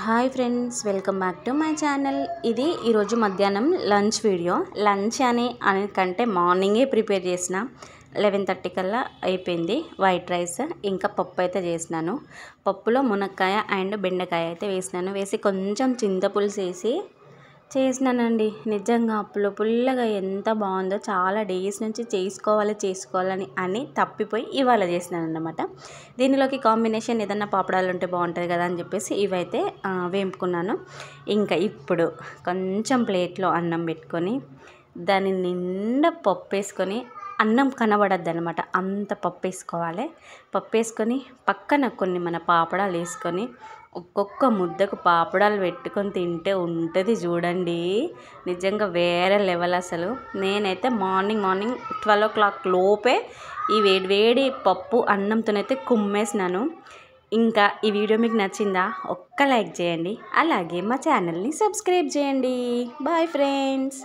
Hi friends, welcome back to my channel. ఇది ఈరోజు మధ్యాహ్నం లంచ్ వీడియో. లంచ్ అని కంటే మార్నింగే ప్రిపేర్ చేసిన 11:30 కల్లా అయిపోయింది. వైట్ రైస్ ఇంకా పప్పు అయితే చేసినాను. పప్పులో మునక్కాయ అండ్ బెండకాయ అయితే వేసి కొంచెం చింతపులుసు వేసి చేసినానండి. నిజంగా పుల్లగా ఎంత బాగుందో. చాలా డేస్ నుంచి చేసుకోవాలని తప్పిపోయి ఇవాళ చేసినాను అన్నమాట. దీనిలోకి కాంబినేషన్ ఏదన్నా పాపడాలు ఉంటే బాగుంటుంది కదా అని చెప్పేసి ఇవైతే వేపుకున్నాను. ఇంకా ఇప్పుడు కొంచెం ప్లేట్లో అన్నం పెట్టుకొని దాని నిండా పప్పు వేసుకొని, అన్నం కనబడద్దు అనమాట, అంత పప్పు వేసుకోవాలి. పప్పు వేసుకొని పక్కన కొన్ని మన పాపడాలు వేసుకొని ఒక్కొక్క ముద్దకు పాపడాలు పెట్టుకొని తింటే ఉంటుంది చూడండి. నిజంగా వేరే లెవెల్ అసలు. నేనైతే మార్నింగ్ 12 o'clock లోపే ఈ వేడి పప్పు అన్నంతోనైతే కుమ్మేసినాను. ఇంకా ఈ వీడియో మీకు నచ్చిందా? ఒక్క లైక్ చేయండి, అలాగే మా ఛానల్ని సబ్స్క్రైబ్ చేయండి. Bye friends.